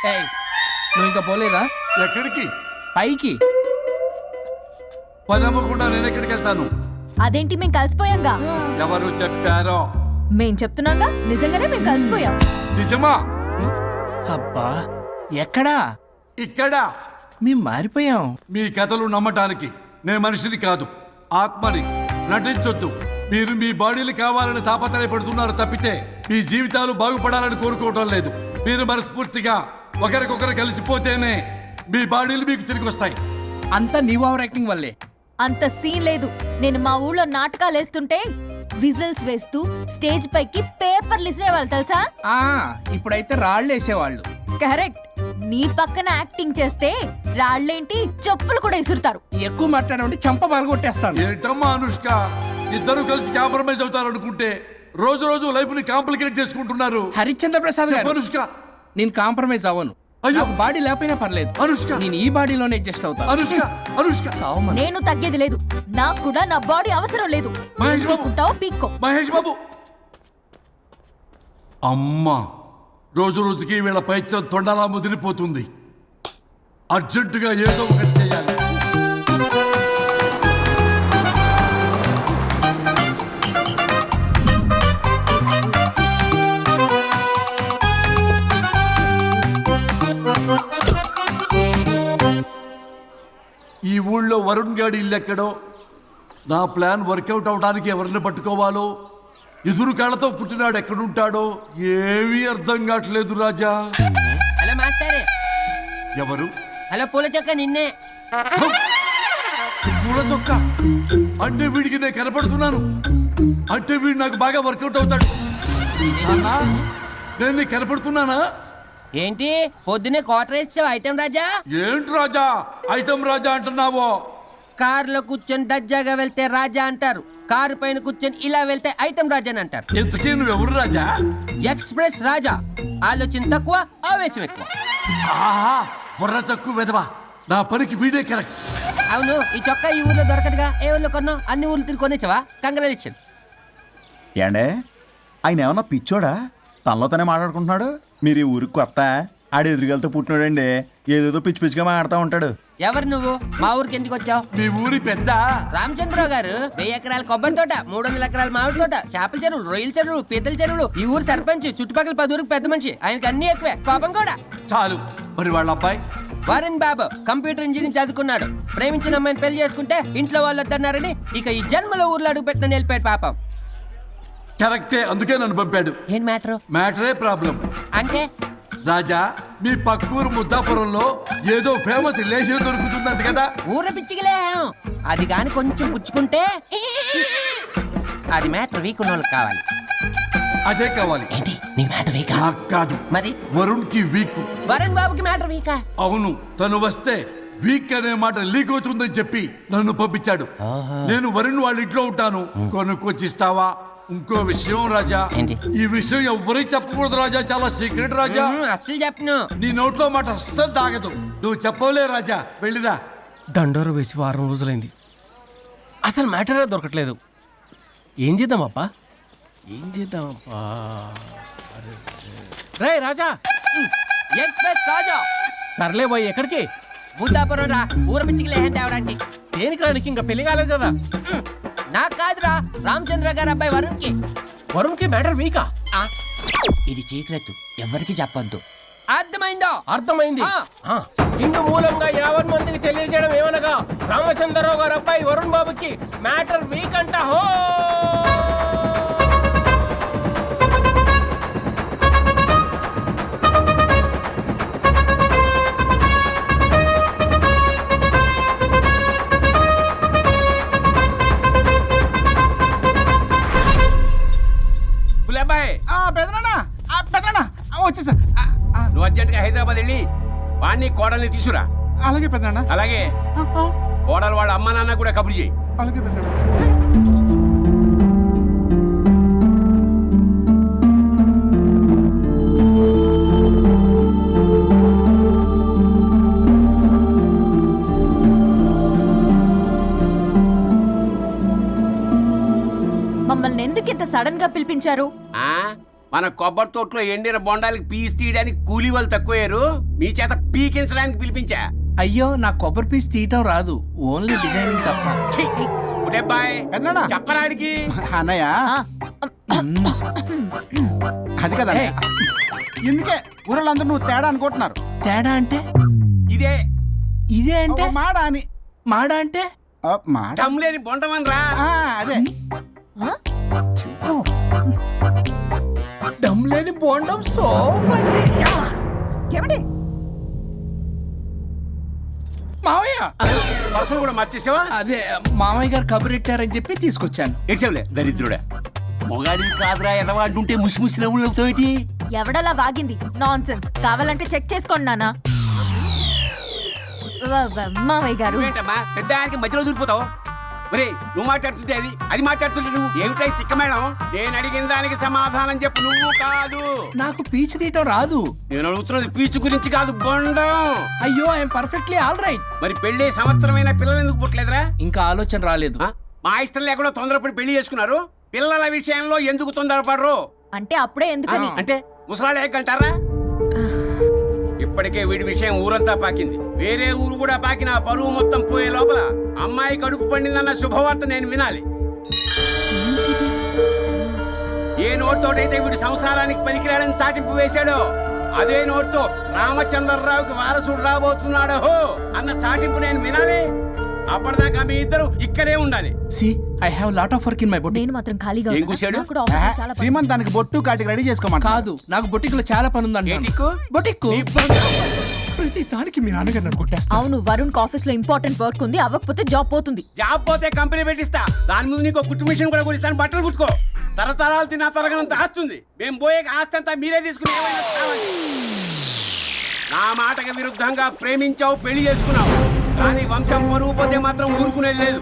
ఏయ్, నువ్వు ఇంకా పోలేదా? ఎక్కడికి? పైకి. పని అమ్మకుండా నేను ఎక్కడికి వెళ్తాను? అదేంటి మేము కలిసిపోయాంగా? ఎవరు చెప్పారో? మేం చెప్తున్నాగా, నిజంగానే మేము కలిసిపోయాం. నిజమా? అబ్బా, ఎక్కడా? ఇక్కడ. మేము మారిపోయాం. మీ కథలు నమ్మటానికి నేను మనిషిని కాదు, ఆత్మని. నటించొద్దు. మీరు మీ బాడీలు కావాలని తాపత్రయపడుతున్నారు తప్పితే మీ జీవితాలు బాగుపడాలని కోరుకోవడం లేదు. మీరు మనస్ఫూర్తిగా ఒకరికొకరు కలిసిపోతేనే మీ బాడీలు మీకు తిరిగి వస్తాయి. అంతా నీ ఓవర్ యాక్టింగ్ వల్లే. అంత సీన్ లేదు. నేను మా ఊళ్ళో నాటకాలు వేస్తుంటే విజిల్స్ వేస్తూ స్టేజ్ పైకి పేపర్లు ఇసిరేవాళ్ళు తెలుసా? ఇప్పుడైతే రాళ్ళు వేసేవాళ్ళు. కరెక్ట్. నీ పక్కన యాక్టింగ్ చేస్తే రాళ్ళేంటి, చెప్పులు కూడా ఇసురుతారు. ఎక్కువ మాట్లాడండి, చంప పగలగొట్టేస్తాను. ఏంటమ్మా అనుష్క, ఇద్దరు కలిసి కాంప్రమైజ్ అవుతారు అనుకుంటే రోజు రోజు లైఫ్ ని కాంప్లికేట్ చేసుకుంటున్నారు. హరిశ్చంద్ర ప్రసాద్ గారు, అనుష్క, నేను కాంప్రమైజ్ అవ్వను. అయ్యో, బాడీ లేకపోయినా పర్లేదు. అనుష్క, నేను ఈ బాడీలోనే అడ్జస్ట్ అవుతాను. అనుష్క, అనుష్క, నేను తగ్గేది లేదు. నాకు కూడా నా బాడీ అవసరం లేదు. మహేష్ బాబు, పీక్కో. మహేష్ బాబు. అమ్మా, రోజు రోజుకి వీళ్ళ పైత్యం తొండలా ముదిరిపోతుంది. అర్జెంటుగా ఏదో ఒకటి చేయాలి. ఈ ఊళ్ళో వరుణ్ గాడి ఇల్లు ఎక్కడో, నా ప్లాన్ వర్కౌట్ అవడానికి ఎవరిని పట్టుకోవాలో, ఎదురు కాళ్ళతో పుట్టినాడు ఎక్కడుంటాడో ఏమీ అర్థం కావట్లేదు రాజా. Hello master. ఎవరు? హలో పూల చొక్క నిన్నే. పూల చొక్క అంటే వీడికి నేను కనపడుతున్నాను. అంటే వీడు నాకు బాగా వర్కౌట్ అవుతాడు. అన్నా, నేను నీకు కనపడుతున్నానా? ఏంటి పొద్దునే క్వార్టర్ ఇచ్చావు ఐటమ్ రాజా? ఏంటి రాజా ఐటమ్ రాజా అంటున్నావో? కారులో కూర్చొని దజ్జాగా వెళ్తే రాజా అంటారు, కారు పైన కూర్చొని ఇలా వెళ్తే ఐటమ్ రాజా అని అంటారు. ఇంతకీ నువ్వెవరు రాజా? ఎక్స్ప్రెస్ రాజా. ఆలోచన తక్కువ, ఆవేశం ఎక్కువ. ఆహా, బుర్ర తక్కువ వెదవా. నా పనికి వీడే కరెక్ట్. అవును, ఈ చొక్కా ఈ ఊర్లో దొరకదుగా. ఏ ఊర్లో కొన్నావు? అన్ని ఊర్లు తిరిగి కొనేచ్చావా? కంగ్రాచులేషన్. ఏండే, ఆయన ఏమన్నా పిచ్చోడా? తనలో తనే మాట్లాడుకుంటున్నాడు. మీరు ఈ ఊరికి కొత్త, ఆడు ఎదురుగలతో పుట్టినాడండి. ఏదేదో పిచ్చి పిచ్చిగా మాట్లాడుతూ ఉంటాడు. ఎవరు నువ్వు? మా ఊరికి ఎందుకు వచ్చావు? మీ ఊరి పెద్ద రామచంద్రరావు గారు 1000 ఎకరాల కొబ్బరి తోట, 300 ఎకరాల మామిడి తోట, చేపల చెరువులు, రొయ్యల చెరువులు, పీతల చెరువులు. ఈ ఊరు సర్పంచ్, చుట్టుపక్కల 10 ఊరికి పెద్ద మనిషి. ఆయనకి అన్ని ఎక్కువే, కోపం కూడా. చాలు. మరి వాళ్ళ అబ్బాయి వరుణ్ బాబు కంప్యూటర్ ఇంజనీరింగ్ చదువుకున్నాడు. ప్రేమించిన అమ్మాయిని పెళ్లి చేసుకుంటే ఇంట్లో వాళ్ళు వద్దన్నారని ఇక ఈ జన్మలో ఊర్లో అడుగు పెట్టిన నిలిపాడు పాపం. కరెక్టే, అందుకే నన్ను పంపాడు. ఏం మ్యాటర్? మ్యాటరే ప్రాబ్లం. అంటే రాజా, మీ పక్కూరు ముద్దాపురంలో ఏదో ఫేమస్ రిలేషన్ దొరుకుతుందంట కదా? ఊర పిచ్చికిలే. అది కాని కొంచెం పుచ్చుకుంటే అది మ్యాటర్ వీక్ ఉన్న వాళ్ళకి కావాలి. అదే కావాలి. ఏంటి నీ మ్యాటర్ వీకా? నాకు కాదు, మరి వరుణ్ కి వీక్. వరుణ్ బాబుకి మ్యాటర్ వీకా? అవును, తను వస్తే వీక్ అనే మాట లీక్ అవుతుందని చెప్పి నన్ను పంపించాడు. నేను వరుణ్ వాళ్ళ ఇంట్లో ఉంటాను, కొనుక్కొచ్చిస్తావా? ఇంకో విషయం రాజా, ఏంటి? ఈ విషయం ఎవరికి చెప్పకూడదు రాజా, చాలా సీక్రెట్ రాజా. అస్సలు చెప్పను. నీ నోట్లో మాట అస్సలు తాగదు. నువ్వు చెప్పవలే రాజా, వెళ్ళిరా. దండోరు వేసి వారం రోజులైంది, అసలు మ్యాటరే దొరకట్లేదు. ఏం చేద్దామప్పా? ఏం చేద్దామప్పా? రే రాజా. ఎక్స్ప్రెస్ రాజా. సర్లే పోయి ఎక్కడికి? ముద్దాపురం రా, ఊర పిచ్చికిలే తేవడానికి. దేనికి రానికి? ఇంకా పెళ్లి కాలేదు కదా. నాకు కాదురా, రామచంద్ర గారు అబ్బాయి వరుణ్ కి. వరుణ్ కి మ్యాటర్ వీకా? ఇది సీక్రెట్, ఎవరికి చెప్పొద్దు. అర్థమైందో? అర్థమైంది. ఇందు మూలంగా 50 మందికి తెలియజేయడం ఏమనగా, రామచంద్రరావు గారు అబ్బాయి వరుణ్ బాబుకి మ్యాటర్ వీక్ అంట. హో వచ్చేసా. నువ్వు అర్జెంట్గా హైదరాబాద్ వెళ్ళి వాణ్ణి కోడల్ని తీసుకురా. అలాగే పెద్దనా. అలాగే కోడలు వాళ్ళ అమ్మ నాన్న కూడా కబురు చేయి. అలాగే పెద్దనా. మమ్మల్ని ఎందుకు ఇంత సడన్ గా పిలిపించారు? మన కొబ్బరి తోటలో ఎండిన బొండాలకి పీస్ తీయడానికి కూలీ వాళ్ళు తక్కువయ్యారు, మీ చేత పీకించడానికి పిలిపించా. అయ్యో నా కొబ్బరి పీస్ తీయటం రాదు, ఓన్లీ డిజైనింగ్ తప్ప. ఛీ! ఉడేబ్బాయ్, పెద్దనాన్న. చెప్పరాడికి. అన్నయ్య అది కదా ఇందుకే ఊరలందరూ నువ్వు తేడా అనుకుంటున్నారు. తేడా అంటే ఇదే ఇదే అంటే మాడ అని మాడ అంటే మాట టమ్లేని బొండమని రా. అదే దమ్ లేని బోండం సోఫండి. ఏమండి మావయ్య పర్సలు కూడా మర్చేసావా? అదే మామయ్య గారు కబురెట్టారని చెప్పి తీసుకొచ్చాను. ఏడ్చావులే దరిద్రుడా. మొగాడి కాదురా ఎదవా అంటుంటే ముసి ముసి నవ్వులు అవుతావేటి? ఎవడలా వాగింది? Nonsense. కావాలంటే చెక్ చేసుకోండి నాన్న. మామయ్య గారు నువ్వేంటమ్మా పెద్ద ఆయనకి మధ్యలో దూరిపోతావు? ఒరే నువ్వు మాట్లాడుతుంటే అది అది మాట్లాడుతుంటే నువ్వు ఏమిటై తిక్క మేడం? నేను అడిగిన దానికి సమాధానం చెప్పు. నువ్వు కాదు, నాకు పీచు తీయటం రాదు. నేను అడుగుతున్నది పీచు గురించి కాదు, బొండం. అయ్యో ఐఎమ్ పర్ఫెక్ట్లీ ఆల్ రైట్. మరి పెళ్లి సంవత్సరమైన పిల్లలు ఎందుకు పుట్టలేదురా? ఇంకా ఆలోచన రాలేదు. ఆ? మా ఇష్టం లేకుండా తొందరపడి పెళ్లి చేసుకున్నారు. పిల్లల విషయంలో ఎందుకు తొందరపడరు? అంటే అప్పుడే ఎందుకని? అంటే ముసలాళ్ళు ఏకంటారా? ఇప్పటికే వీడి విషయం ఊరంతా పాకింది. వేరే ఊరు కూడా పాకిన పరువు మొత్తం పోయే లోపల అమ్మాయి కడుపు పండిందన్న శుభవార్త నేను వినాలి. ఏ నోట్తోటైతే వీడు సంసారానికి పనికిరాడని చాటింపు వేశాడో అదే నోట్తో రామచంద్రరావుకి వారసుడు రాబోతున్నాడో అన్న చాటింపు నేను వినాలి. అప్పటిదాకా మీ ఇద్దరు ఇక్కడే ఉండాలి. See I have lot of work in my boutique. నేను మాత్రం ఖాళీగా ఏం ఉన్నా. కూశాడు? నాకు కూడా ఆఫీస్లో చాలా పని. సీమంతానికి బొట్టు కాటికి రెడీ చేసుకోమంట. కాదు, నాకు బొటిక్లో చాలా పని ఉందండి. ఏటిక్కు? బొటిక్ నీ బొండం. ప్రతి దానికి మీ నాన్నగారు నన్ను కొట్టేస్తా. అవును, వరుణ్ ఆఫీస్ లో ఇంపార్టెంట్ వర్క్ ఉంది, అవ్వకపోతే జాబ్ పోతుంది. జాబ్ పోతే కంపెనీ పెట్టిస్తా. దాని ముందు నీకు కుట్టు మిషన్ కూడా కొనిస్తాను. బట్టలు కుట్టుకో. తరతరాలు తిన్నా తరగనంత ఆస్తుంది. మేము పోయే ఆస్తి అంతా మీరే తీసుకుని ఏమైనా కావాలి. నా మాటకి విరుద్ధంగా ప్రేమించావు, పెళ్లి చేసుకున్నావు, కానీ వంశం పరువు పోతే మాత్రం ఊరుకునేది లేదు.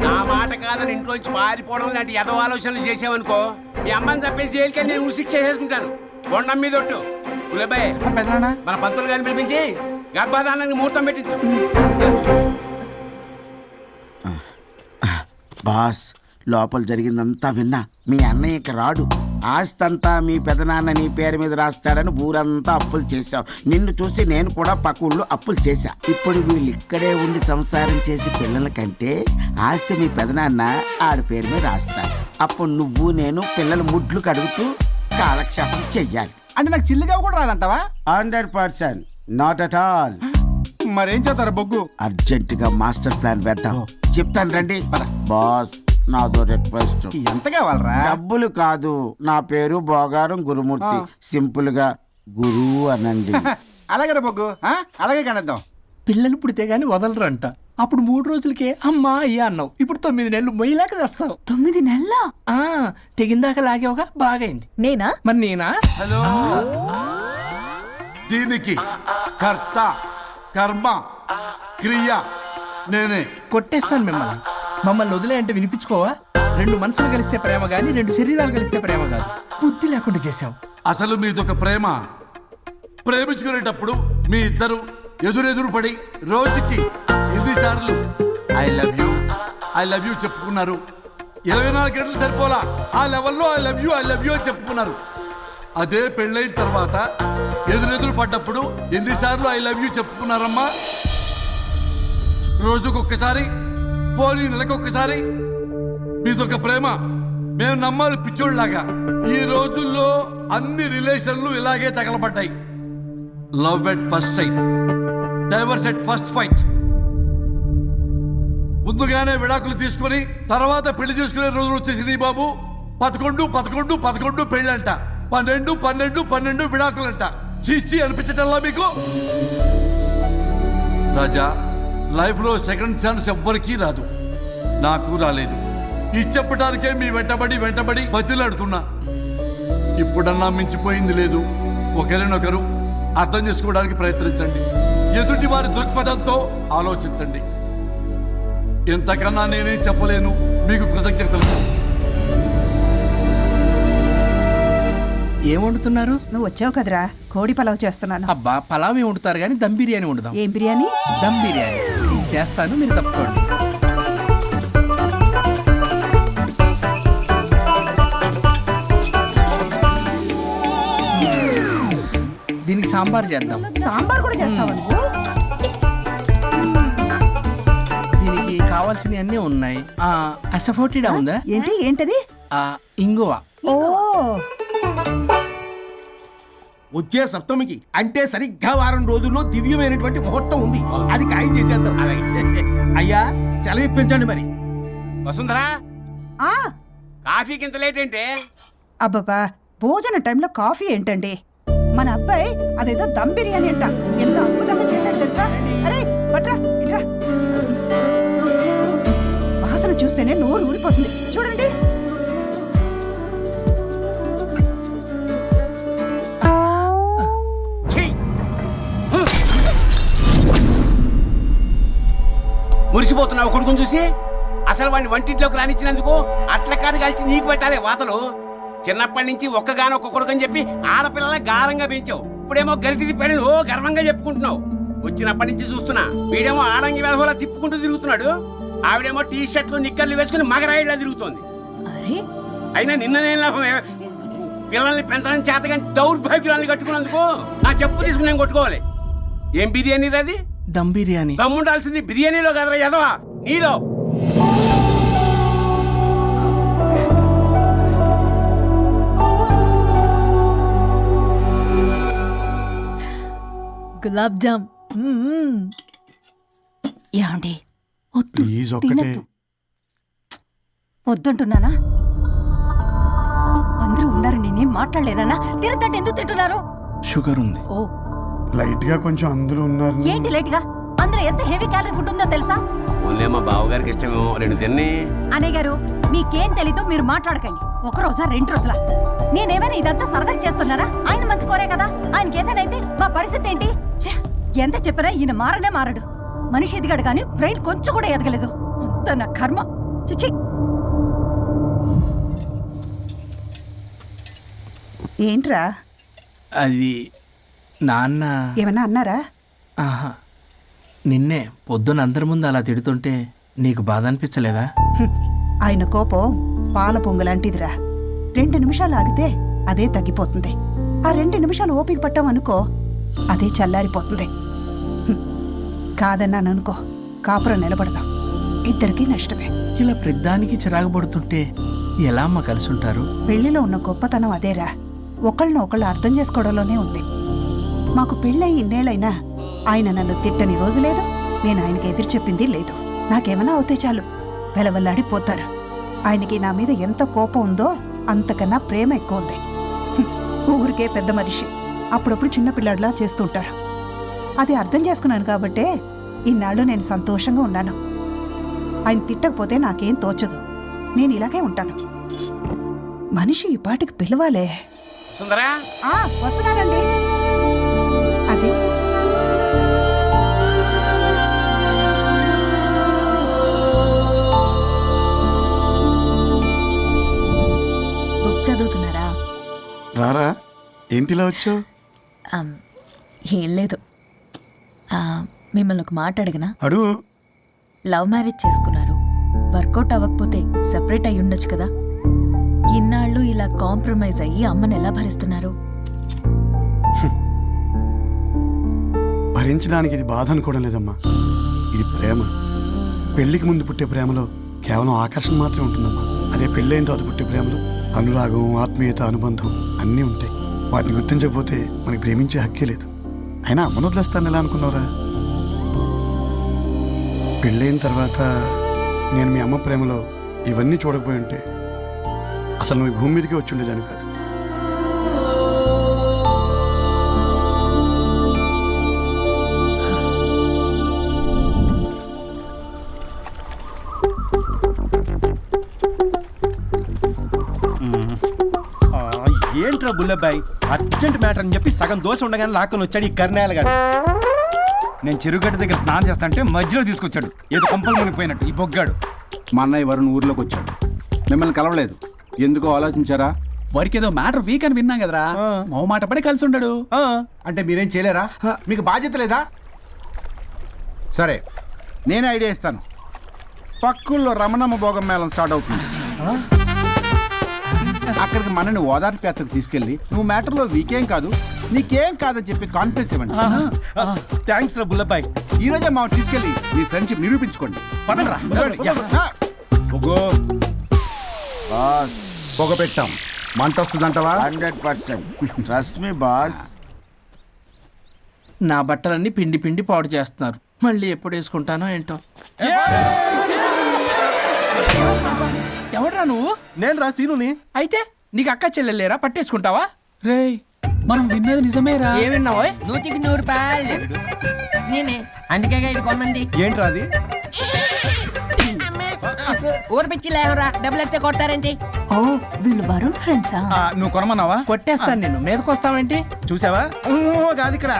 నా మాట కాదని ఇంట్లోంచి పారిపోవడం లాంటి ఎదో ఆలోచనలు చేసావనుకో, మీ అమ్మని చంపేసి జైలుకి నేను ఉసిక్ చేసుకుంటాను. బొండం మీద ఒట్టు. పులబాయ్, పెద్దనాన్న మన పంతులు గారిని పిలిపించి గర్భధానానికి ముహూర్తం పెట్టించు. బాస్, లోపల జరిగిందంతా విన్నా. మీ అన్నయ్యకి రాడు, ఆస్తంతా మీ పెదనాన్న నీ పేరు మీద రాస్తాడని ఊరంతా అప్పులు చేశావు. నిన్ను చూసి నేను కూడా పక్క ఊళ్ళో అప్పులు చేశా. ఇప్పుడు వీళ్ళు ఇక్కడే ఉండి సంసారం చేసి పిల్లల కంటే ఆస్తి మీ పెదనాన్న ఆడి పేరు మీద రాస్తాడు. అప్పుడు నువ్వు నేను పిల్లల ముడ్లు కడుగుతూ కాలక్షేపం చెయ్యాలి. అంటే నాకు చిల్లిగా కూడా రాదంటావా? 100%, నాట్ అట్ ఆల్. మరేం చేస్తారు బొగ్గు? అర్జెంటుగా మాస్టర్ ప్లాన్ వేద్దాం. చెప్తాను రండి. బాస్, నాదో రిక్వెస్ట్. ఎంత కావాలరా? డబ్బులు కాదు, నా పేరు బోగారం గురుమూర్తి. సింపుల్ గా గురు అనండి. అలాగే బొగ్గు, అలాగే కనేద్దాం. పిల్లలు పుడితే గానీ వదలరంట. అప్పుడు 3 రోజులకే అమ్మా అయ్యా అన్నావు. ఇప్పుడు 9 నెలలు మొయ్యలాగా చేస్తావు. 9 నెలల తెగిందాక లాగేవగా బాగైంది. నేనా? మరి నేనా? హలో, దీనికి కర్త కర్మ క్రియ నేనే. కొట్టేస్తాను మిమ్మల్ని. మమ్మల్ని వదిలే అంటే వినిపించుకోవా? 2 మనసులు కలిస్తే ప్రేమ గాని 2 శరీరాలు కలిస్తే ప్రేమ కాదు. బుద్ధి లేకుండా చేసావు. అసలు మీదొక ప్రేమ. ప్రేమించుకునేటప్పుడు మీ ఇద్దరు ఎదురెదురు పడి రోజుకి ఎన్నిసార్లు ఐ లవ్ యూ చెప్పుకున్నారు? 24 గంటలు సరిపోలా. ఆ లెవెల్లో ఐ లవ్ యూ అని చెప్పుకున్నారు. అదే పెళ్ళైన తర్వాత ఎదురెదురు పడ్డప్పుడు ఎన్నిసార్లు ఐ లవ్ యూ చెప్పుకున్నారమ్మా? రోజుకొక్కసారి, పోనీ నెలకొక్కసారి. మీదొక ప్రేమ. మేము నమ్మాలి పిచ్చోళ్ళలాగా. ఈ రోజుల్లో అన్ని రిలేషన్లు ఇలాగే తగలబడ్డాయి. Love at first sight, divorce at first fight. ముందుగానే విడాకులు తీసుకొని తర్వాత పెళ్లి చేసుకునే రోజులు వచ్చేసింది బాబు. 11 పెళ్ళంట, 12 విడాకులంట. చీచి అనిపించటల్లా మీకు? రాజా, లైఫ్లో సెకండ్ ఛాన్స్ ఎవ్వరికీ రాదు. నాకు రాలేదు. ఈ చెప్పడానికే మీ వెంటబడి బతిలాడుతున్నా. ఇప్పుడన్నా మించిపోయింది లేదు. ఒకరినొకరు అర్థం చేసుకోవడానికి ప్రయత్నించండి. ఎదుటి వారి దృక్పథంతో ఆలోచించండి. ఎంతకన్నా నేనేం చెప్పలేను. మీకు కృతజ్ఞతలు. ఏం వండుతున్నారు? నువ్వు వచ్చావు కదరా, కోడి పలావ్ చేస్తున్నాను. అబ్బా, పలావ్ ఏం వండుతారు కానీ దమ్ బిర్యానీ వండుదాం. ఏం బిర్యానీ? దమ్ బిర్యానీ నేను చేస్తాను, మీరు తప్పుకోండి. సాంబార్ చేద్దాం. సాంబార్ కూడా చేస్తావా నువ్వు? దీనికి కావాల్సినవి అన్నీ ఉన్నాయి. అసఫోటిడా ఉందా? ఏంటి ఏంటది? ఇంగువ. ఓ వచ్చే సప్తమికి అంటే సరిగ్గా వారం రోజుల్లో దివ్యమైనటువంటి ముహూర్తం ఉంది. అది ఖాయం చేసేద్దాం. అయ్యా సెలవు ఇప్పించండి మరి. వసుంధరా, ఆ కాఫీకి ఇంత లేట్ ఏంటి? అబ్బబ్బా, భోజన టైంలో కాఫీ ఏంటండి? మన అబ్బాయి అదేదో దమ్ బిర్యానీ అంట, ఎంత అద్భుతంగా చేశాడు తెలుసా? అరే బట్రా ఇట్రా, వాసన చూస్తేనే నోరు ఊరిపోతుంది. చూడండి. మురిసిపోతున్నావు కొడుకుని చూసి. అసలు వాడిని వంటింట్లోకి రానిచ్చినందుకు అట్ల కాడు కలిసి నీకు పెట్టాలి వాతలు. చిన్నప్పటి నుంచి ఒక్కగానొక్క కొడుకు అని చెప్పి ఆడపిల్లల గారంగా పెంచావు. ఇప్పుడేమో గరిటి తిప్పాడు ఓ గర్వంగా చెప్పుకుంటున్నావు. వచ్చినప్పటి నుంచి చూస్తున్నా, వీడేమో ఆడంగి వేధవలా తిప్పుకుంటూ తిరుగుతున్నాడు, ఆవిడేమో టీ షర్ట్లు నిక్కర్లు వేసుకుని మగరాయిలా తిరుగుతోంది. అయినా నిన్న నేను లాభం, పిల్లల్ని పెంచడం చేతగాని దౌర్భాగ్యురాన్ని కట్టుకున్నందుకు నా చెప్పు తీసుకుని నేను కొట్టుకోవాలి. ఏం బిర్యానీ అది? దమ్ బిర్యానీ. దమ్ముండాల్సింది బిర్యానీలో కదరా ఎదవా, నీలో. గులాబ్ జామ్. ఏమండి ప్లీజ్ ఒక్కటే. వద్దంటున్నానా? అందరూ ఉన్నారు, నేనేం మాట్లాడలేనా? తినదంటే ఎందుకు తింటున్నారు? షుగర్ ఉంది. ఓ లైట్ గా కొంచెం అందరూ ఉన్నారు. ఏంటి లైట్ గా? అందులో ఎంత హెవీ క్యాలరీ ఫుడ్ ఉందో తెలుసా? ఓన్లే మా బావగారికి ఇష్టమేమో, రెండు తిన్ని. అనే గారు, మీకేం తెలీదు, మీరు మాట్లాడకండి. ఒక రోజా 2 రోజులా? నేనేమైనా ఇదంతా సరదా చేస్తున్నారా? ఆయన మంచి కోరే కదా. ఆయనకి ఏదైతే మా పరిస్థితి ఏంటి? ఛే, ఎంత చెప్పినా ఈయన మారనే మారడు. మనిషి ఎదిగాడు కానీ బ్రెయిన్ కొంచెం కూడా ఎదగలేదు. అంత నా కర్మ. చిచి. ఏంట్రా? అది నాన్న. ఏమన్నా అన్నారా? ఆహా, నిన్నే పొద్దున అందరి ముందు అలా తిడుతుంటే నీకు బాధ అనిపించలేదా? ఆయన కోపం పాల పొంగులాంటిదిరా. 2 నిమిషాలు ఆగితే అదే తగ్గిపోతుంది. ఆ 2 నిమిషాలు ఓపిక పట్టామనుకో, అదే చల్లారిపోతుంది. కాదన్నాననుకో, కాపురం నిలబడదాం. ఇద్దరికీ నష్టమే. ఇలా ప్రతిదానికి చిరాకు పడుతుంటే ఎలా అమ్మ కలిసి ఉంటారు? పెళ్లిలో ఉన్న గొప్పతనం అదేరా, ఒకళ్ళని ఒకళ్ళు అర్థం చేసుకోవడంలోనే ఉంది. మాకు పెళ్ళయి ఇన్నేళ్ళైనా ఆయన నన్ను తిట్టని రోజు లేదు, నేను ఆయనకి ఎదురు చెప్పింది లేదు. నాకేమన్నా అవుతే చాలు వెలవల్లాడిపోతారు. ఆయనకి నా మీద ఎంత కోపం ఉందో అంతకన్నా ప్రేమ ఎక్కువ ఉంది. ఊరికే పెద్ద మనిషి, అప్పుడప్పుడు చిన్నపిల్లాడిలా చేస్తుంటారు. అది అర్థం చేసుకున్నాను కాబట్టే ఇన్నాళ్ళు నేను సంతోషంగా ఉన్నాను. ఆయన తిట్టకపోతే నాకేం తోచదు, నేను ఇలాగే ఉంటాను. మనిషి ఈ పాటికి పిలవాలే. సుందరా, వస్తున్నానండి. అది బుక్ చదువుతున్నారా? రారా, ఏంటిలా వచ్చావు? ఏం లేదు, మిమ్మల్ని ఒక మాట అడిగినా? అడుగు. లవ్ మ్యారేజ్ చేసుకున్నారు, వర్కౌట్ అవ్వకపోతే సెపరేట్ అయ్యి ఉండొచ్చు కదా. ఇన్నాళ్ళు ఇలా కాంప్రమైజ్ అయ్యి అమ్మని ఎలా భరిస్తున్నారు? భరించడానికి ఇది బాధ అనుకోవడం లేదమ్మా, ఇది ప్రేమ. పెళ్లికి ముందు పుట్టే ప్రేమలో కేవలం ఆకర్షణ మాత్రమే ఉంటుందమ్మా. అదే పెళ్ళైన తర్వాత పుట్టే ప్రేమలో అనురాగం, ఆత్మీయత, అనుబంధం అన్నీ ఉంటాయి. వాటిని గుర్తించకపోతే మనకి ప్రేమించే హక్కే లేదు. అయినా అమ్మను వదిలేస్తాను ఎలా అనుకున్నావురా? పెళ్ళైన తర్వాత నేను మీ అమ్మ ప్రేమలో ఇవన్నీ చూడకపోయి ఉంటే అసలు నువ్వు భూమి మీదకి వచ్చి ఉండేదాన్ని కాదు. ఏంట్రా బుల్లబ్బాయ్, అర్జెంట్ మ్యాటర్ అని చెప్పి సగం దోశ ఉండగానే లాక్కొని వచ్చాడు ఈ కర్ణాలగాడు. నేను చెరుగడ్డ దగ్గర స్నానం చేస్తాంటే మధ్యలో తీసుకొచ్చాడు, ఏదో కంపలు మునిగిపోయినట్టు ఈ బొగ్గాడు. మా అన్నయ్య వరుణ్ ఊర్లోకి వచ్చాడు, మిమ్మల్ని కలవలేదు. ఎందుకో ఆలోచించారా? వారికి ఏదో మ్యాటర్ వీక్ అని విన్నాం కదరా, మో మాట పడి కలిసి ఉండడు. అంటే మీరేం చేయలేరా? మీకు బాధ్యత లేదా? సరే, నేనే ఐడియా ఇస్తాను. పక్కుల్లో రమణమ్మ భోగం మేళం స్టార్ట్ అవుతుంది. అక్కడికి మనని ఓదార్పు యాత్రకు తీసుకెళ్ళి నువ్వు మ్యాటర్లో వీకేం కాదు నీకేం కాదని చెప్పి కాన్ఫిడెన్స్ ఇవ్వండి. థ్యాంక్స్ రా బుల్లబ్బాయ్. ఈ రోజే మా తీసుకెళ్ళి మీ ఫ్రెండ్షిప్ నిరూపించుకోండి. పదండ్రా. బాస్ పొగ పెట్టాం, మంట వస్తుందంటవా? 100% ట్రస్ట్ మీ బాస్. నా బట్టలన్నీ పిండి పిండి పాడు చేస్తున్నారు. మళ్ళీ ఎప్పుడు వేసుకుంటానో ఏంటో. ఎవడ్రా నువ్వు? నేను రా సీనుని. అయితే నీకు అక్క చెల్లెలేరా? పట్టేసుకుంటావా? రేయ్ మనం విన్నది నిజమేరా? ఏ విన్నావో? 100కి 100 రూపాయలు నేనే, అందుకే ఇది కొమ్మంది. ఏంట్రా అది? ఊరు పిచ్చి లేవరా, డబ్బులు వస్తే కొడతారేంటి? ఓ వీళ్ళు వరుణ్ ఫ్రెండ్సా? నువ్వు కొనమన్నావా? కొట్టేస్తాను నేను. మీదకొస్తావేంటి? చూసావా? కాదు ఇక్కడ.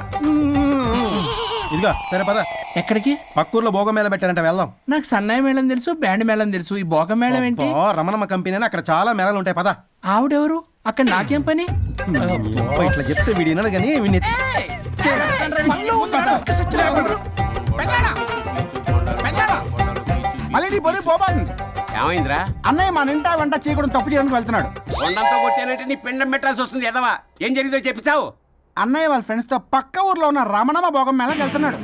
ఇదిగో సరే పద. ఎక్కడికి? పక్కూర్లో భోగ మేళ పెట్టారంట, వెళ్దాం. నాకు సన్నాయి మేళం తెలుసు, బ్యాండ్ మేళం తెలుసు, ఈ బోగ మేళం ఏంటి? రమణమ్మ కంపెనీ అని అక్కడ చాలా మేళలు ఉంటాయి, పద. ఆవిడెవరు? అక్కడ నాకేం పని? ఇట్లా చెప్తే వీడు వినడు కానీ వీడిని మళ్ళీ నీ బొరి పోబాతుంది. ఏమైందిరా? అన్నయ్య మన ఇంటా వెంట చేయకూడదు తప్పు చేయడానికి వెళ్తున్నాడు. కొండంతో కొట్టానంటే నీ పిండం పెట్టాల్సి వస్తుంది ఎదవా. ఏం జరిగిందో చెప్పిచావు? అన్నయ్య వాళ్ళ ఫ్రెండ్స్ తో పక్క ఊర్లో ఉన్న రమణమ్మ భోగం మేళకి వెళ్తున్నాడు.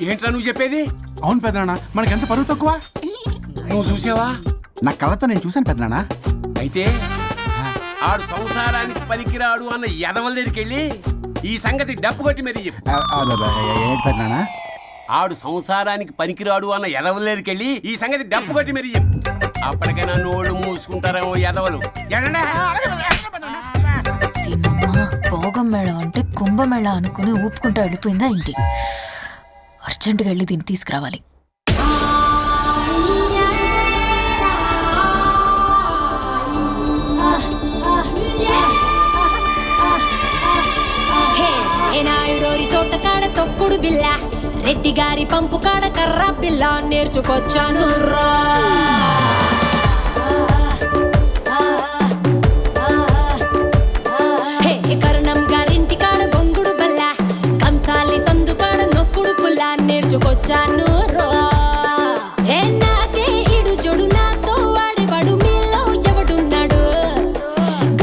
ఏంట్రా నువ్వు చెప్పేది? అవును పెద్దనాన్న, మనకి ఎంత పరువు తక్కువ. నువ్వు చూసావా? నా కళ్ళతో నేను చూశాను పెద్దనాన్న. అయితే ఆడు సంసారానికి పనికిరాడు అన్న ఎదవల దగ్గరికి వెళ్ళి ఈ సంగతి డప్పు కొట్టి మరీ చెప్పు. ఏంటి పెద్దనాన్న? ఆడు సంసారానికి పనికిరాడు అన్న ఎదవల దగ్గరికి వెళ్ళి ఈ సంగతి డప్పు కొట్టి మరీ చెప్పు. అప్పటికైనా నోళ్ళు మూసుకుంటారేమో ఎదవలు. భోగం మేళ అంటే కుంభమేళ అనుకుని ఊపుకుంటూ వెళ్ళిపోయిందా ఏంటి? అర్జెంటుగా వెళ్ళి దీన్ని తీసుకురావాలి. నాయుడోరి తోట కాడ తొక్కుడు బిల్ల, రెడ్డి గారి పంపు కాడ కర్ర పిల్ల నేర్చుకొచ్చాను రా. కరుణం గారింటి కాడ బొంగుడు బల్ల, కంసాలి సందు కాడ నొక్కుడు పుల్ల నేర్చుకొచ్చాను రా. నాకే ఇడు జోడు నాతో వాడేవాడు మీలో ఎవడున్నాడు?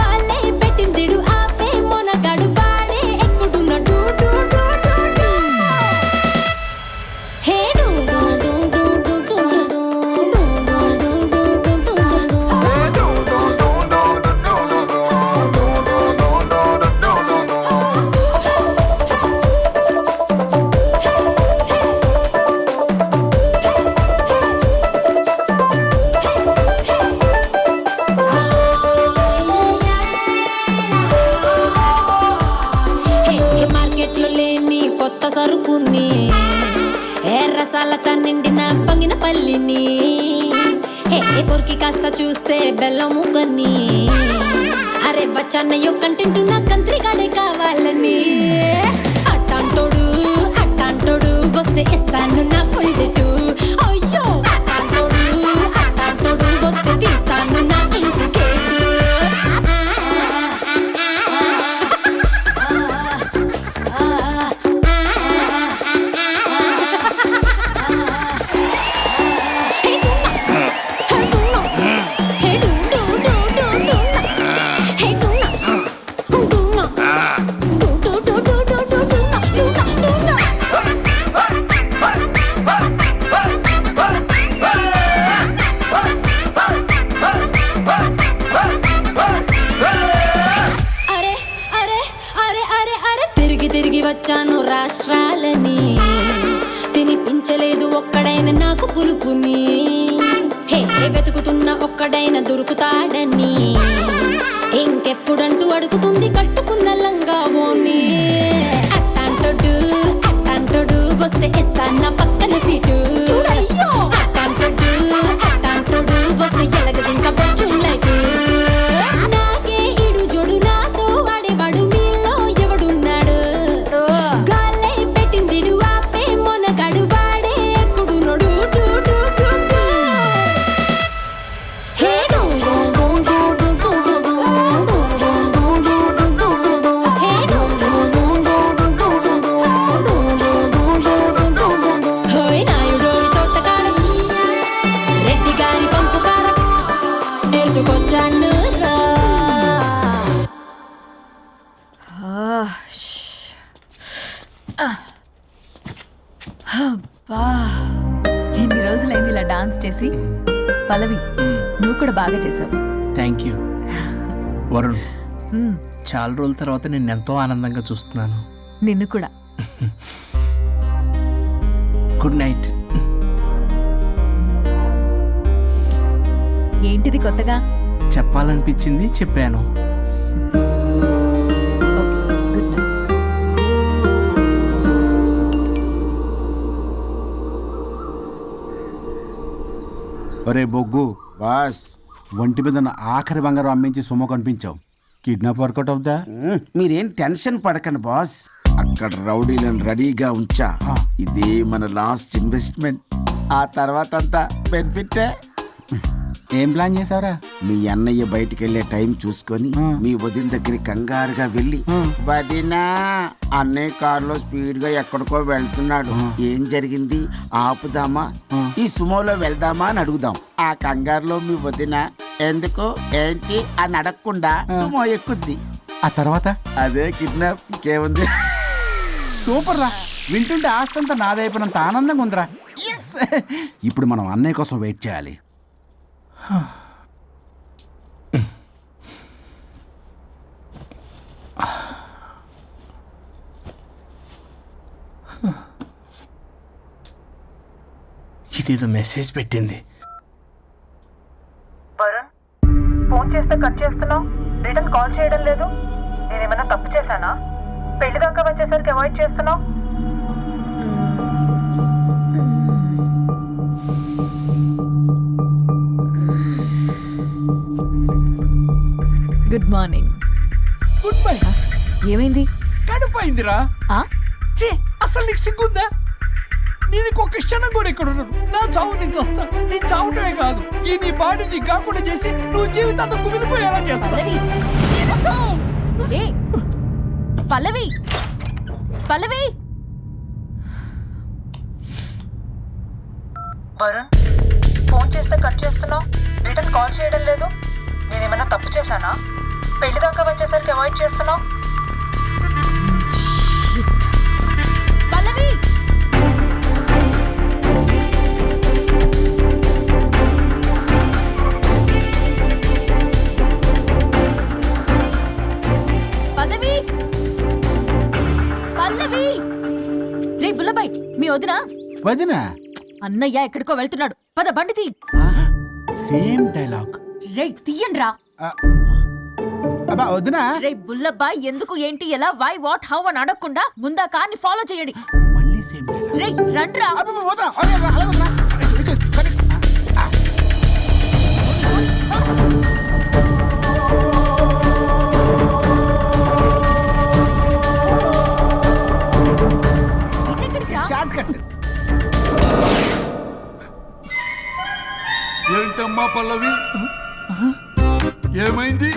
గాలే పెట్టిందిడు ఆపే మొనగాడు వాడే ఎక్కుడున్నాడు. మార్కెట్లో లేని కొత్త సరుకుని, ఎర్రసాలత నిండిన పంగిన పల్లిని, కొరికి కాస్త చూస్తే బెల్లం ముక్కని, అరే బచ్చన్నయ్యో కంటెంట్ నా కంత్రిగాడే కావాలని. అట్టాంటోడు వస్తే ఇస్తాను నా ఫుల్ డేటు. అయ్యో అట్టాంటోడు వస్తే తీస్తాను నా ఇంటికేటు. తిరిగి వచ్చాను రాష్ట్రాలని, తినిపించలేదు ఒక్కడైన నాకు పులుపుని. వెతుకుతున్న ఒక్కడైన దొరుకుతాడని, ఇంకెప్పుడంటూ అడుగుతుంది కట్టుకున్న లంగా ఓని. అట్టాంటోడు వస్తే ఇస్తాన్న పక్కన సీటు. అట్టాంటోడు వస్తే జలగదింక బెడ్రూమ్ లైట్. నాకే ఇడు జోడు నాతో వాడేవాడు మీలో ఎవడున్నాడు? గాలే పెట్టిందిడు ఆపే మొనగాడు వాడే ఎక్కుడున్నాడు. చేసి పల్లవి నువ్వు కూడా బాగా చేసావు. Thank you Varun. మ్మ్, చాలా రోజుల తర్వాత నేను ఎంతో ఆనందంగా చూస్తున్నాను. నిన్ను కూడా. Good night. ఏంటిది కొత్తగా? చెప్పాలనిపించింది చెప్పాను. Good night. ఒరే బొగ్గు, బాస్ ఒంటి మీద ఉన్న ఆఖరి బంగారం అమ్మించి సొమ్ము కనిపించావు. కిడ్నాప్ వర్కౌట్ అవుతా? మీరేం టెన్షన్ పడకండి బాస్. అక్కడ రౌడీలను రెడీగా ఉంచా. ఇదే మన లాస్ట్ ఇన్వెస్ట్మెంట్. ఆ తర్వాత అంతా బెనిఫిటే. ఏం ప్లాన్ చేసావురా? మీ అన్నయ్య బయటికి వెళ్ళే టైం చూసుకొని మీ వదిన దగ్గర కంగారుగా వెళ్ళి, వదినా అన్నయ్య కారులో స్పీడ్ గా ఎక్కడికో వెళ్తున్నాడు, ఏం జరిగింది, ఆపుదామా, ఈ సుమోలో వెళ్దామా అని అడుగుదాం. ఆ కంగారులో మీ వదిన ఎందుకు ఏంటి అని అడగకుండా సుమో ఎక్కుద్ది. ఆ తర్వాత అదే కిడ్నాప్. ఇంకేముంది? సూపర్ రా. వింటుంటే ఆస్తంతా నాదైపోయినంత ఆనందంగా ఉందిరా. ఇప్పుడు మనం అన్నయ్య కోసం వెయిట్ చేయాలి. ఇదేదో మెసేజ్ పెట్టింది. వరుణ్, ఫోన్ చేస్తే కట్ చేస్తున్నావు, రిటర్న్ కాల్ చేయడం లేదు. నేనేమైనా తప్పు చేశానా? పెళ్లి దాకా వచ్చేసరికి అవాయిడ్ చేస్తున్నావు. Good morning. Good bye. ఏమైంది? కడుపైందిరా. ఆ? ఛీ, అసలు నీకు సిగ్గుందా? నేను ఒక్క క్షణం కూడా ఇక్కడ ఉండను. నా చావు నుంచి వస్తా. నీ చావుటమే కాదు, ఈ నీ బాడీ నీకు కాకుండా చేసి నువ్వు జీవితాంతం కుమిలిపోయేలా చేస్తా. పల్లవి, చావు. ఏ పల్లవి, పల్లవి. వరుణ్, ఫోన్ చేస్తే కట్ చేస్తున్నావు, రిటర్న్ కాల్ చేయడం లేదు. నేనేమైనా తప్పు చేశానా? పెళ్లి దాకా వచ్చేసరికి అవాయిడ్ చేస్తున్నావు. పల్లవి, పల్లవి, పల్లవి. రే బుల్లబాయ్, మీ వదినా? వదినా? అన్నయ్య ఎక్కడికో వెళ్తున్నాడు, పద బండి తీ. Same dialogue. రే తీయండ్రా. అబ్బా వదినా. రే బుల్లబాయ్, ఎందుకు ఏంటి ఎలా వై వాట్ హౌ అని అడగకుండా ముందా కార్ని ఫాలో చేయండి. మళ్ళీ సేమ్ డైలాగ్. రే రండ్రా. అబ్బా వదినా, అలాగే వదినా. ఇటెక్కడికి రా? Short cut. ఏంటమ్మా పల్లవి, ఏమైంది?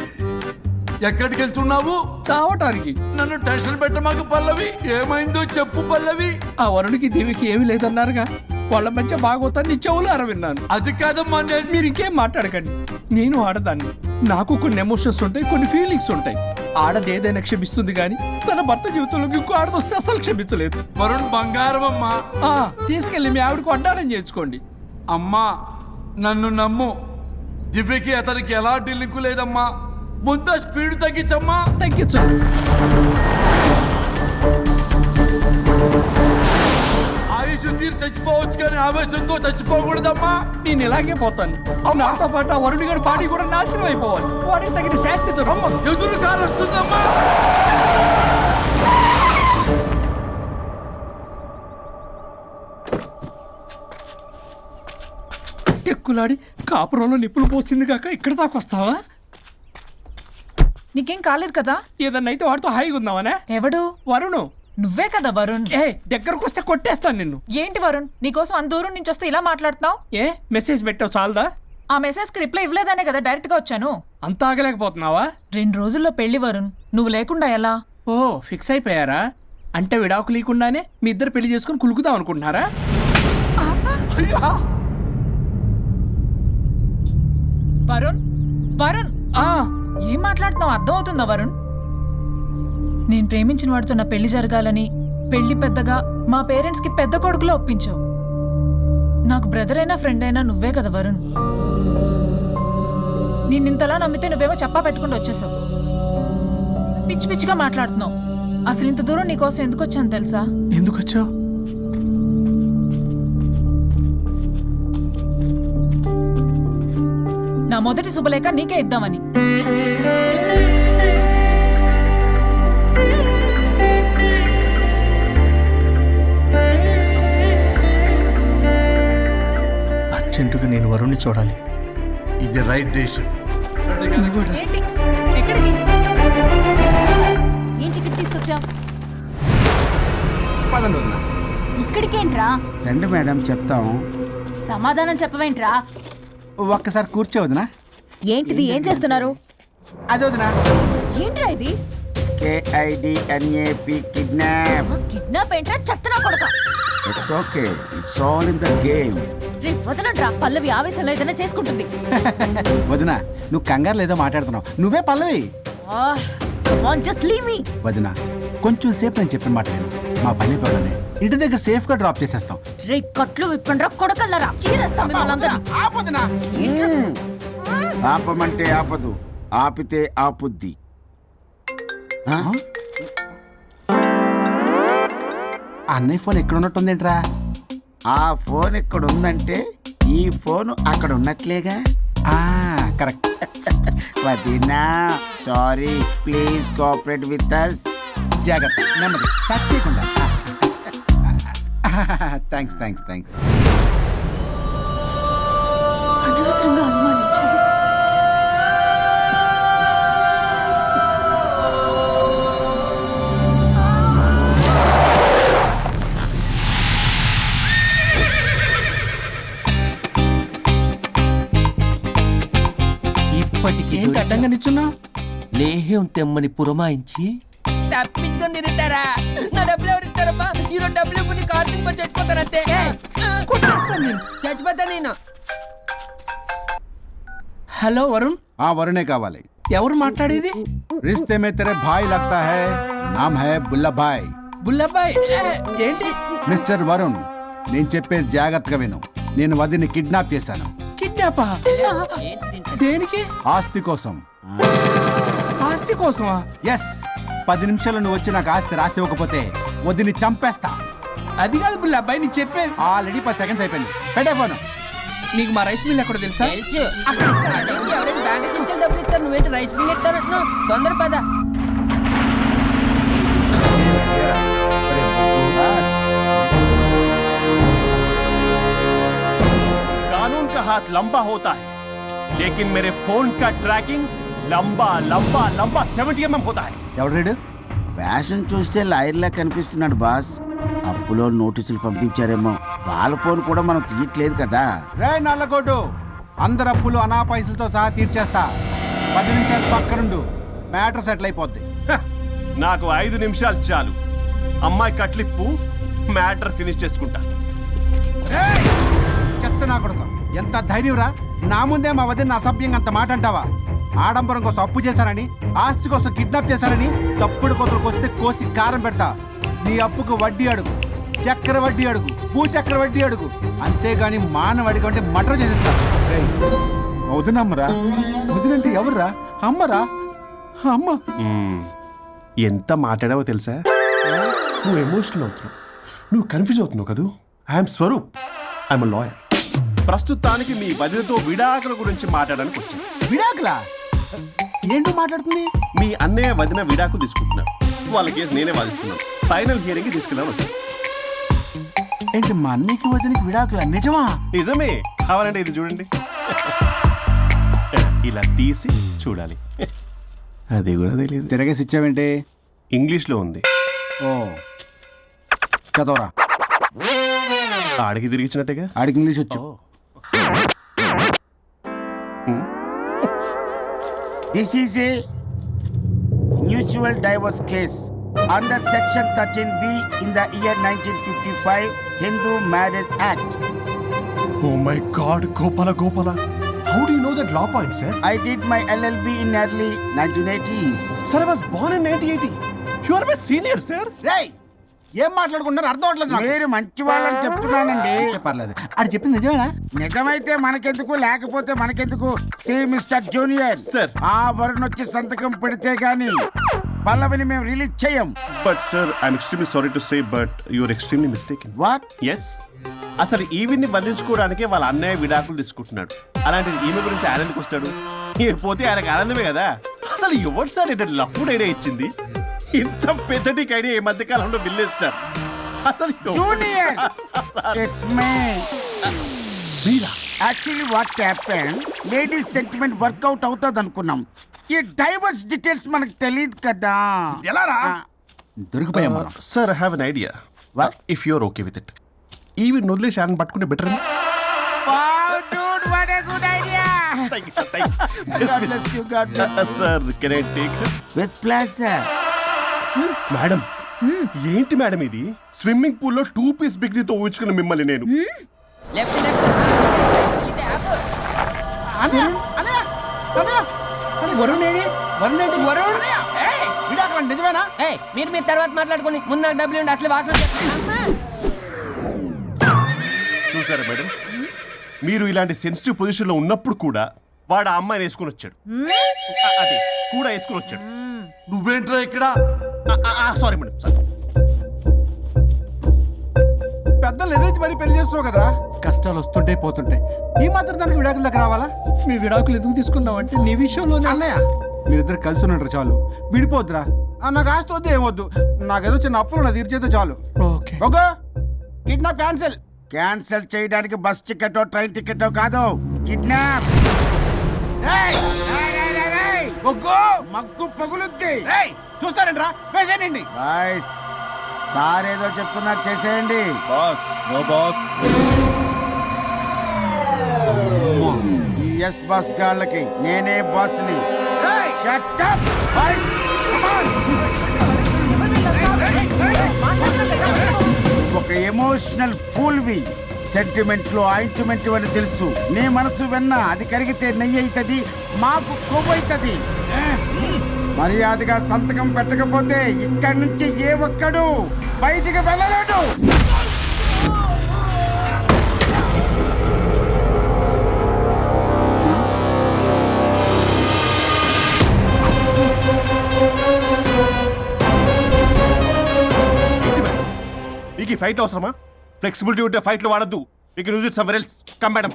ఎక్కడికి వెళ్తున్నావు? చావటానికి. నన్ను టెన్షన్ పెట్టమాకు పల్లవి. ఏమైందో చెప్పు పల్లవి. ఆ వరుడికి దేవికి ఏమీ లేదన్నారుగా, వాళ్ళ మధ్య బాగోతాన్ని చెవులు అరవిన్నాను. అది కాదమ్మా, నేను మీరు ఇంకేం మాట్లాడకండి. నేను ఆడదాన్ని, నాకు కొన్ని ఎమోషన్స్ ఉంటాయి, కొన్ని ఫీలింగ్స్ ఉంటాయి. ఆడది ఏదైనా క్షమిస్తుంది కానీ తన భర్త జీవితంలోకి ఇంకో ఆడదొస్తే అసలు క్షమించలేదు. వరుణ్ బంగారం అమ్మా. తీసుకెళ్ళి మీ ఆవిడకు అడ్డానం చేయించుకోండి. అమ్మా నన్ను నమ్ము, దివ్యకి అతనికి ఎలాంటి లింకు లేదమ్మా. ముందు స్పీడ్ తగ్గించమ్మా. తగ్గించు. ఆయుష్ తీరు చచ్చిపోవచ్చు కానీ ఆవేశంతో చచ్చిపోకూడదమ్మా. నేను ఇలాగే పోతాను. నాతో పాటు ఆ వరుడి గారి బాడీ కూడా నాశనం అయిపోవాలి. వాడికి తగిన శాస్తి దొరకదు. ఎదురు కారు వస్తుందమ్మా. ఎక్కులాడి కాపురంలో నిప్పులు పోసింది కాక ఇక్కడ దాకా వస్తావా? నీకేం కాలేదు కదా? ఏదన్నా అయితే వాడితో హాయిగా ఉందామనే. ఎవడు? వరుణు. నువ్వే కదా వరుణ్. దగ్గరకు వస్తే కొట్టేస్తాను నిన్ను. ఏంటి వరుణ్, నీకోసం అంత దూరం నుంచి వస్తే ఇలా మాట్లాడుతున్నావు? మెసేజ్ పెట్టావు చాలదా? ఆ మెసేజ్ కి రిప్లై ఇవ్వలేదనే కదా డైరెక్ట్ గా వచ్చాను. అంత ఆగలేకపోతున్నావా? 2 రోజుల్లో పెళ్లి వరుణ్, నువ్వు లేకుండా ఎలా? ఫిక్స్ అయిపోయారా? అంటే విడాకు లేకుండానే మీ ఇద్దరు పెళ్లి చేసుకుని కులుకుదాం అనుకుంటున్నారా? వరుణ్, వరుణ్, ఏం మాట్లాడుతున్నావు అర్థం అవుతుందా వరుణ్? నేను ప్రేమించిన వాడితో నా పెళ్లి జరగాలని పెళ్లి పెద్దగా మా పేరెంట్స్ కి పెద్ద కొడుకులో ఒప్పించావు. నాకు బ్రదర్ అయినా ఫ్రెండ్ అయినా నువ్వే కదా వరుణ్. నిన్నింతలా నమ్మితే నువ్వేమో చెప్పా పెట్టుకుంటూ వచ్చేసావు. పిచ్చి పిచ్చిగా మాట్లాడుతున్నావు. అసలు ఇంత దూరం నీకోసం ఎందుకు వచ్చాను తెలుసా? ఎందుకు వచ్చావు? నా మొదటి శుభలేఖ నీకే ఇద్దామని. అర్జెంటుగా నేను వరుణ్ణి చూడాలి. ఇది రైట్ డేషన్. ఏంటి? ఎక్కడికి? ఏం టికెట్ తీసుకొచ్చావు? పదండి వదినా. ఇక్కడికేంట్రా? రండి మేడం చెప్తాం. సమాధానం చెప్పవేంట్రా? ఒక్కసారి కూర్చో వదినా. ఏంటిది? ఏం చేస్తున్నారు? అది వదినా. ఏంట్రా ఇది? KIDNAP kidnap. కిడ్నాప్ ఏంట్రా? చెత్తనా కొడక. It's okay, it's all in the game. రే వదలండ్రా, పల్లవి ఆవేశంలో ఏదైనా చేసుకుంటుంది. వదినా నువ్వు కంగారు లేదో మాట్లాడుతున్నావు. నువ్వే పల్లవి. Just leave me. వదినా కొంచెం సేపు నేను చెప్పిన మాట నేను మా పని పడని ఇంటి దగ్గర సేఫ్ గా డ్రాప్ చేసేస్తాం. రే కట్లు విప్పండ్రా కొడకల్లరా, చీరేస్తాం మిమ్మల్ని అందరినీ. ఆపమంటే ఆపదు, ఆపితే ఆపుద్ది. ఆ? అన్నయ్య ఫోన్ ఎక్కడ ఉన్నట్టుందేంట్రా? ఆ ఫోన్ ఇక్కడ ఉందంటే ఈ ఫోన్ అక్కడ ఉన్నట్లేగా. కరెక్ట్. వదినా sorry, please cooperate with us. జాగ్రత్త, నెమ్మది, టచ్ చేయకుండా. థ్యాంక్స్. అనవసరంగా అనుమానించాను. ఏంటి అడ్డంగా నిల్చున్నావు? లేహ్యం తెమ్మని పురమాయించి తప్పించుకొని తిరుగుతారా? నా డబ్బులు ఎవరు ఇస్తారమ్మా? ఈరోజు డబ్బులు ఇవ్వని కార్తీక్ పని చచ్చిపోతారంతే. చచ్చిపోతా నేను. హలో వరుణ్. వరుణే కావాలి. ఎవరు మాట్లాడేది? रिश्ते में तेरे भाई लगता है, नाम है बुल्ला भाई. బుల్లబ్బాయ్. ఏంటి? మిస్టర్ వరుణ్, నేను చెప్పేది జాగ్రత్తగా విను. నేను వదిని కిడ్నాప్ చేశాను. కిడ్నాపా? దేనికి? ఆస్తి కోసం. ఆస్తి కోసమా? ఎస్, 10 నిమిషాలు నువ్వు వచ్చి నాకు ఆస్తి రాసి ఇవ్వకపోతే వదిని చంపేస్తా. అది కాదు బుల్లబ్బాయ్, నీ చెప్పే. ఆల్రెడీ 10 సెకండ్స్ అయిపోయింది. పెట్టే ఫోన్. నీకు మా రైస్ మిల్ ఎక్కడ తెలుసా? తెలుసు. ఎవరైనా బ్యాంక్ తీసుకెళ్ళి డబ్బులు ఇస్తారు, నువ్వేంటి రైస్ బిల్ ఇస్తారంటున్నావు? తొందర పద. कानून का हाथ लंबा होता है, लेकिन मेरे फोन का ट्रैकिंग लंबा 70 mm होता है. ఎవడు? ఫ్యాషన్ చూస్తే లాయర్లా కనిపిస్తున్నాడు బాస్. అప్పులో నోటీసులు పంపించారేమో, వాళ్ళ ఫోన్ కూడా మనం తీయట్లేదు కదా. రే నల్లకోటు, అందరు అప్పులు అనా పైసలతో సహా తీర్చేస్తా. 10 నిమిషాలు పక్కనుండు, మ్యాటర్ సెటిల్ అయిపోద్ది. నాకు 5 నిమిషాలు చాలు. అమ్మాయి కట్లిప్పు, మ్యాటర్ ఫినిష్ చేసుకుంటా. చెత్త నా కొడుకు, ఎంత ధైర్యంరా? నా ముందే మా వదిన అసభ్యంగా అంత మాట అంటావా? ఆడంబరం కోసం అప్పు చేశారని, ఆస్తి కోసం కిడ్నాప్ చేశారని తప్పుడు కొతలకు వస్తే కోసి కారం పెడతా. నీ అప్పుకు వడ్డీ అడుగు, చక్కెర వడ్డీ అడుగు, భూచక్ర వడ్డీ అడుగు, అంతేగాని మానవ అడిగి అంటే మటర్ చేసేస్తా. వదినమ్మరా? వదినంటే ఎవర్రా? అమ్మరా? అమ్మ. ఎంత మాట్లాడావో తెలుసా? నువ్వు ఎమోషనల్ అవుతున్నావు, నువ్వు కన్ఫ్యూజ్ అవుతున్నావు కదూ. I'm Swaroop, I'm lawyer. ప్రస్తుతానికి మీ వదినతో విడాకుల గురించి మాట్లాడడానికి వచ్చాను. విడాకులా? ఏంటో మాట్లాడుతుంది? మీ అన్నయ్య వదిన విడాకు తీసుకుంటున్నారు. వాళ్ళ కేసు నేనే వాదిస్తున్నాను. ఫైనల్ హియరింగ్ తీసుకెళ్ళాను వచ్చాను. ఏంటి మా అన్నయ్యకి వదినకి విడాకులా? నిజమా? నిజమే. కావాలంటే ఇది చూడండి. ఇలా తీసి చూడాలి. అది కూడా తెలియదు. తిరగేసి ఇచ్చావేంటి? ఇంగ్లీష్లో ఉంది. ఓ చదవరా. ఆడికి తిరిగిచ్చినట్టుగా. ఆడికి ఇంగ్లీష్ వచ్చు. This is a mutual divorce case under section 13B in the year 1955 Hindu Marriage Act. Oh my God, Gopala. How do you know that law point, sir? I did my LLB in early 1980s. Sir, I was born in 1980. You are my senior, sir. రేయ్, ఏం మాట్లాడుకుంటున్నారు అర్థం అవట్లేదు నాకు. మీరు మంచి వాళ్ళని చెప్తున్నానండి. పర్లేదు అది చెప్పింది నిజమేనా? నిజమైతే మనకెందుకు, లేకపోతే మనకెందుకు? See mister junior sir. ఆ వరుణ్ వచ్చి సంతకం పెడితే గాని పల్లవిని మేము రిలీజ్ చేయం. But sir I'm extremely sorry to say but you're extremely mistaken. What? Yes, అసలు ఈవిడ్ని బంధించుకోవడానికే వాళ్ళ అన్నయ్య విడాకులు తీసుకుంటున్నాడు. అలాంటిది ఈమె గురించి ఆనందకు వస్తాడు. పోతే ఆయనకు ఆనందమే కదా. అసలు ఎవరు సార్ ఇటు లఫ్డ్ ఐడియా ఇచ్చింది? ఇంత పెద్దటికి ఐడియా ఈ మధ్య కాలంలో విల్లేదు సార్. అసలు జూనియర్ ఇట్స్ మీ. మీరా? Actually what happen, ladies sentiment work out అవుతుంది అనుకున్నాం. ఈ డైవర్స్ డీటెయిల్స్ మనకు తెలియదు కదా. ఎలా రా? దొరికిపోయాం మనం. Sir I have an idea. If you're okay with it, ఈవిడ్ని వదిలేసి ఆయన పట్టుకుంటే better. Wow, dude, what a good idea. God bless you, God bless you. Sir can I take? With pleasure. Madam, ఏంటి మేడం ఇది? Swimming పూల్లో 2 piece బిగ్నీతో ఊహించుకున్న మిమ్మల్ని నేను. Left ఇది ఆపు. వరుణ్ ఏడి? వరుణ్ ఏంటి? వరుణ్ విడాకులు నిజమేనా? ఏయ్, మీరు తర్వాత మాట్లాడుకుని ముందు నాకు డబ్బులు ఉండి అసలు వాసన చూసారా మేడం, మీరు ఇలాంటి సెన్సిటివ్ పొజిషన్ లో ఉన్నప్పుడు కూడా వాడు ఆ అమ్మాయిని వేసుకుని వచ్చాడు. అదే కూడా వేసుకుని వచ్చాడు. నువ్వేంట్రా ఇక్కడ? Sorry madam, sorry. పెద్దలు ఎదురు మరి పెళ్లి చేస్తున్నావు కదరా. కష్టాలు వస్తుంటే పోతుంటాయి. ఈ మాత్రం దానికి విడాకుల దగ్గర రావాలా? మీ విడాకులు ఎందుకు తీసుకున్నావు అంటే నీ విషయంలోనే. అన్నయ్య మీరిద్దరు కలిసి ఉన్నట్టు చాలు, విడిపోద్దురా. నాకు ఆస్తి వద్దు ఏమొద్దు, నాకేదో చిన్న అప్పులు నా తీర్చేదో చాలు. Okay okay, kidnap cancel. Cancel చేయడానికి బస్ టికెట్ ట్రైన్ టికెట్ కాదు, కిడ్నాప్. మగ్గు పగులుద్ది. చూస్తారంట్రా, వేసేయండి. బాయ్స్, సార్ ఏదో చెప్తున్నారు, చేసేయండి. Boss, no boss. ఈ ఎస్ బస్ గాళ్ళకి నేనే బాస్ని. Shut up, boys. Come on. ఒక ఎమోషనల్ ఫూల్వి. సెంటిమెంట్ లో ఆయింట్మెంట్ అని తెలుసు. నీ మనసు వెన్న, అది కరిగితే నెయ్యి అవుతుంది, మాకు కొవ్వు అవుతుంది. మర్యాదగా సంతకం పెట్టకపోతే ఇక్కడి నుంచి ఏ ఒక్కడు బయటికి వెళ్ళలేడు. మీకు ఈ ఫైట్ అవసరమా? ఫ్లెక్సిబిలిటీ ఉంటే ఫైట్లు వాడద్దు. You can use it somewhere else. Come madam.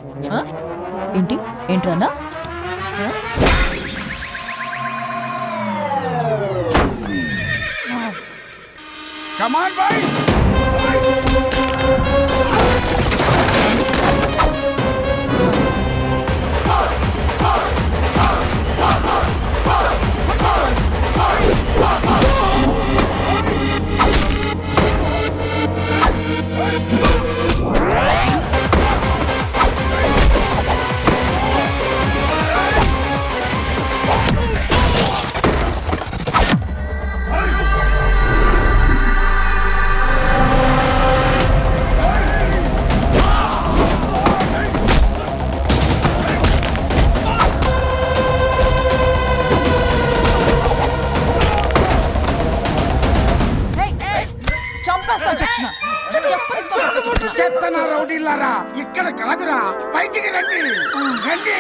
ఏంటి ఏంట్రన్నా? Come on, boys. చెత్తన రౌడీలారా, ఇక్కడ కాదురా, బయటికి రండి, రండి.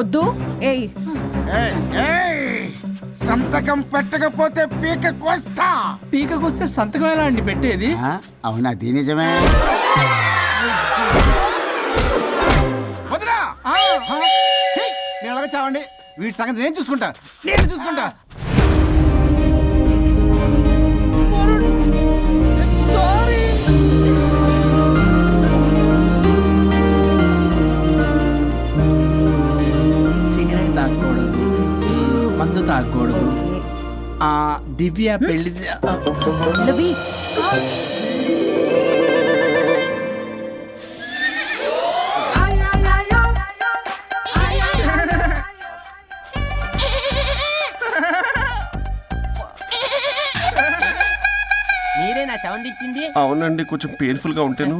వద్దు. ఏయ్, సంతకం పెట్టకపోతే పీక కోస్తా. పీకకొస్తే సంతకం ఎలా అండి పెట్టేది? అవునా? అది నిజమే. వదినా నేను అలాగే చావండి. వీటి సంగతి నేను చూసుకుంటా. సిగరెట్ తాగకూడదు, మందు తాగకూడదు. దివ్య పెళ్లి లవి మీరే నా సౌండ్ ఇచ్చింది? అవునండి, కొంచెం పెయిన్ఫుల్ గా ఉంటాను.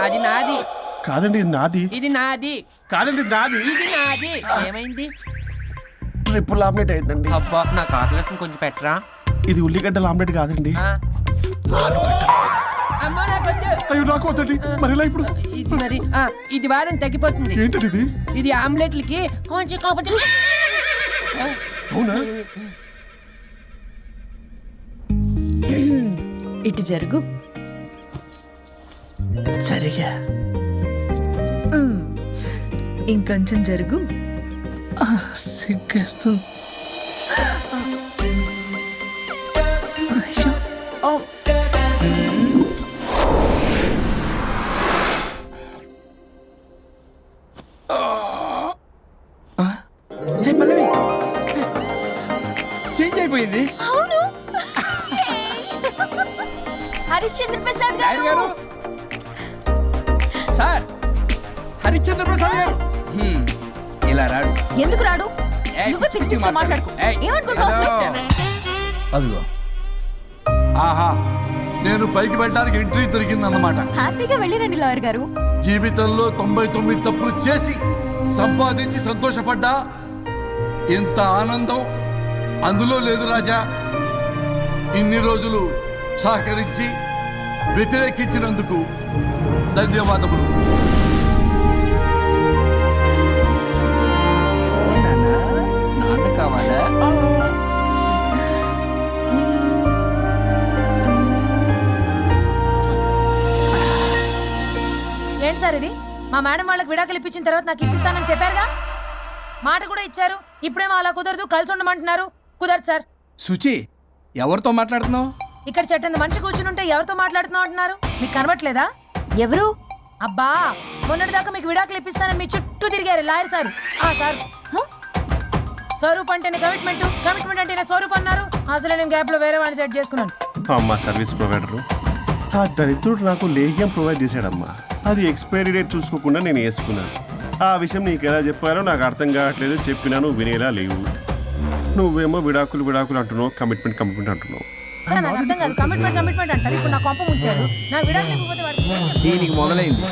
అది నాది కాదండి, ఇది నాది. ఇది నాది కాదండి, ఇది నాది. ఇది నాది. ఏమైంది? ట్రిపుల్ ఆమ్లెట్ అయిందండి. అబ్బా నాకు ఆకలిస్తుంది, కొంచెం పెట్టరా. ఇది ఉల్లిగడ్డల ఆమ్లెట్ కాదండి. అమ్మా నాకొద్దు. అయ్యో నాకు వద్దండి. మరి ఇలా ఇప్పుడు ఇది మరి ఇది వాడని తగ్గిపోతుంది. ఏంటండి ఇది? ఇది ఆమ్లెట్లకి కొంచెం కాకపోతే. అవునా? ఇటు జరుగు. సరిగా ఇంకొంచెం జరుగు. సిగ్గేస్తుంది. చేంజ్ అయిపోయింది. అవును. హరిశ్చంద్ర ప్రసాద్ గారు. సార్, హరిశ్చంద్ర ప్రసాద్ గారు ఇలా రాడు. ఎందుకు రాడు? నువ్వే పిచ్చి మాట్లాడుకో. ఏమనుకుంటావు? అదిగో ఆహా, నేను పైకి వెళ్ళడానికి ఎంట్రీ దొరికిందన్నమాట. హ్యాపీగా వెళ్ళిరండి లాయర్ గారు. జీవితంలో 99 తప్పులు చేసి సంపాదించి సంతోషపడ్డా ఇంత ఆనందం అందులో లేదు రాజా. ఇన్ని రోజులు సహకరించి వ్యతిరేకించినందుకు ధన్యవాదములు. నాన్న కావాలా? ఏంటి సార్ ఇది? మా మేడం వాళ్ళకి విడాకులు ఇప్పించిన తర్వాత నాకు ఇప్పిస్తానని చెప్పారుగా, మాట కూడా ఇచ్చారు. ఇప్పుడేమో అలా కుదరదు, కలిసి ఉండమంటున్నారు. కుదరదు సార్. సుచి, ఎవరితో మాట్లాడుతున్నావు? ఇక్కడ చెట్టంత మనిషి కూర్చుని ఎవరితో మాట్లాడుతున్నావు అంటున్నారు? మీకు కనబట్లేదా? ఎవరు? అబ్బా, మొన్నటి దాకా మీకు విడాకులు ఇప్పిస్తానని మీ చుట్టూ తిరిగారు లాయర్ సార్. సార్, స్వరూప్ అంటేనే కమిట్మెంట్, కమిట్మెంట్ అంటేనే స్వరూప్ అన్నారు. అసలు నేను గ్యాప్ లో వేరే వాడిని సెట్ చేసుకున్నాను. అమ్మా సర్వీస్ ప్రొవైడరు ఆ దరిద్రుడు నాకు లేహ్యం ప్రొవైడ్ చేశాడమ్మా. అది ఎక్స్పైరీ డేట్ చూసుకోకుండా నేను వేసుకున్నాను. ఆ విషయం నీకు ఎలా చెప్పారో నాకు అర్థం కావట్లేదు. చెప్పినాను వినేలా లేవు. నువ్వేమో విడాకులు విడాకులు అంటున్నావు, కమిట్మెంట్ అంటున్నావు. నాకు అర్థం కాదు. కమిట్మెంట్ అంటారు. ఇప్పుడు నా కొంప ముంచారు. నా విడాకులు ఇవ్వకపోతే దీనికి మొదలైంది.